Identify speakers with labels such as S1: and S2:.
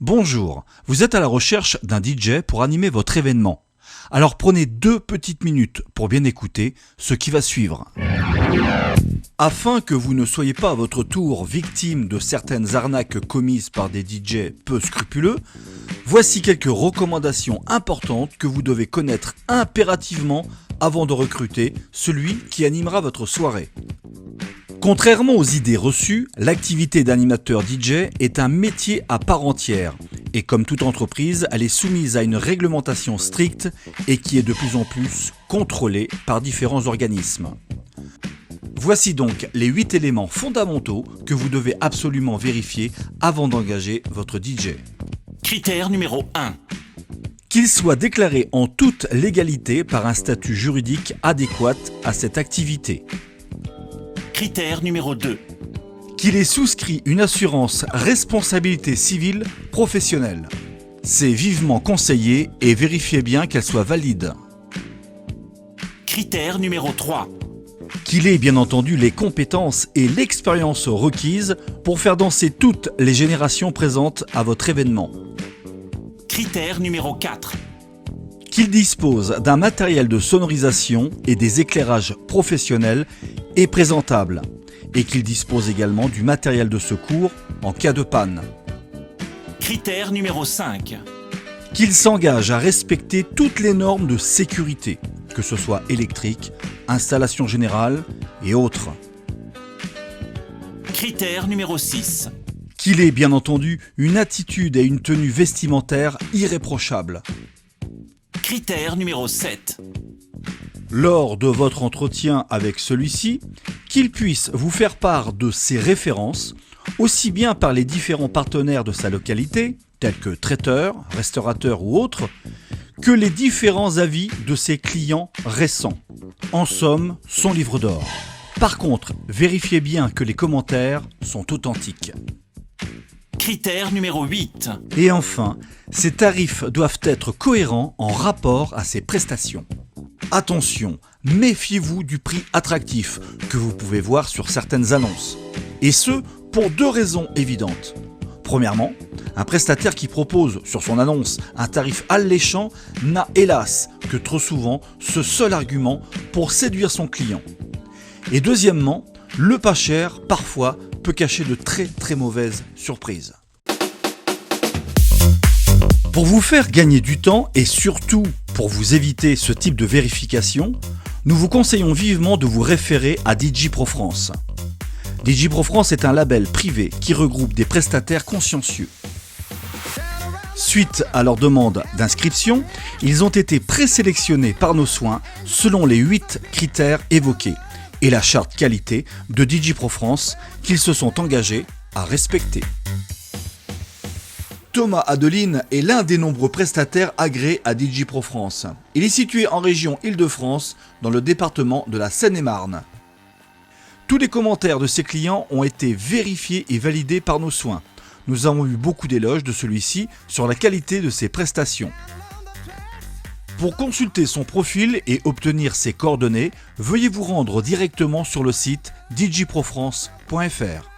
S1: Bonjour, vous êtes à la recherche d'un DJ pour animer votre événement. Alors prenez 2 petites minutes pour bien écouter ce qui va suivre. Afin que vous ne soyez pas à votre tour victime de certaines arnaques commises par des DJ peu scrupuleux, voici quelques recommandations importantes que vous devez connaître impérativement avant de recruter celui qui animera votre soirée. Contrairement aux idées reçues, l'activité d'animateur DJ est un métier à part entière et comme toute entreprise, elle est soumise à une réglementation stricte et qui est de plus en plus contrôlée par différents organismes. Voici donc les 8 éléments fondamentaux que vous devez absolument vérifier avant d'engager votre DJ.
S2: Critère numéro 1.
S1: Qu'il soit déclaré en toute légalité par un statut juridique adéquat à cette activité.
S2: Critère numéro 2.
S1: Qu'il ait souscrit une assurance responsabilité civile professionnelle. C'est vivement conseillé et vérifiez bien qu'elle soit valide.
S2: Critère numéro 3.
S1: Qu'il ait bien entendu les compétences et l'expérience requises pour faire danser toutes les générations présentes à votre événement.
S2: Critère numéro 4.
S1: Qu'il dispose d'un matériel de sonorisation et des éclairages professionnels et présentables, et qu'il dispose également du matériel de secours en cas de panne.
S2: Critère numéro 5.
S1: Qu'il s'engage à respecter toutes les normes de sécurité, que ce soit électrique, installation générale et autres.
S2: Critère numéro 6.
S1: Qu'il ait bien entendu une attitude et une tenue vestimentaire irréprochables.
S2: Critère numéro 7.
S1: Lors de votre entretien avec celui-ci, qu'il puisse vous faire part de ses références, aussi bien par les différents partenaires de sa localité, tels que traiteurs, restaurateurs ou autres, que les différents avis de ses clients récents. En somme, son livre d'or. Par contre, vérifiez bien que les commentaires sont authentiques.
S2: Critère numéro 8.
S1: Et enfin, ces tarifs doivent être cohérents en rapport à ses prestations. Attention, méfiez-vous du prix attractif que vous pouvez voir sur certaines annonces. Et ce, pour 2 raisons évidentes. Premièrement, un prestataire qui propose sur son annonce un tarif alléchant n'a hélas que trop souvent ce seul argument pour séduire son client. Et deuxièmement, le pas cher parfois peut cacher de très mauvaises surprises. Pour vous faire gagner du temps et surtout pour vous éviter ce type de vérification, nous vous conseillons vivement de vous référer à DJ Pro France. DJ Pro France est un label privé qui regroupe des prestataires consciencieux. Suite à leur demande d'inscription, ils ont été présélectionnés par nos soins selon les 8 critères évoqués et la charte qualité de DJ Pro France qu'ils se sont engagés à respecter. Thomas Adeline est l'un des nombreux prestataires agréés à DJ Pro France. Il est situé en région Île-de-France, dans le département de la Seine-et-Marne. Tous les commentaires de ses clients ont été vérifiés et validés par nos soins. Nous avons eu beaucoup d'éloges de celui-ci sur la qualité de ses prestations. Pour consulter son profil et obtenir ses coordonnées, veuillez vous rendre directement sur le site djprofrance.fr.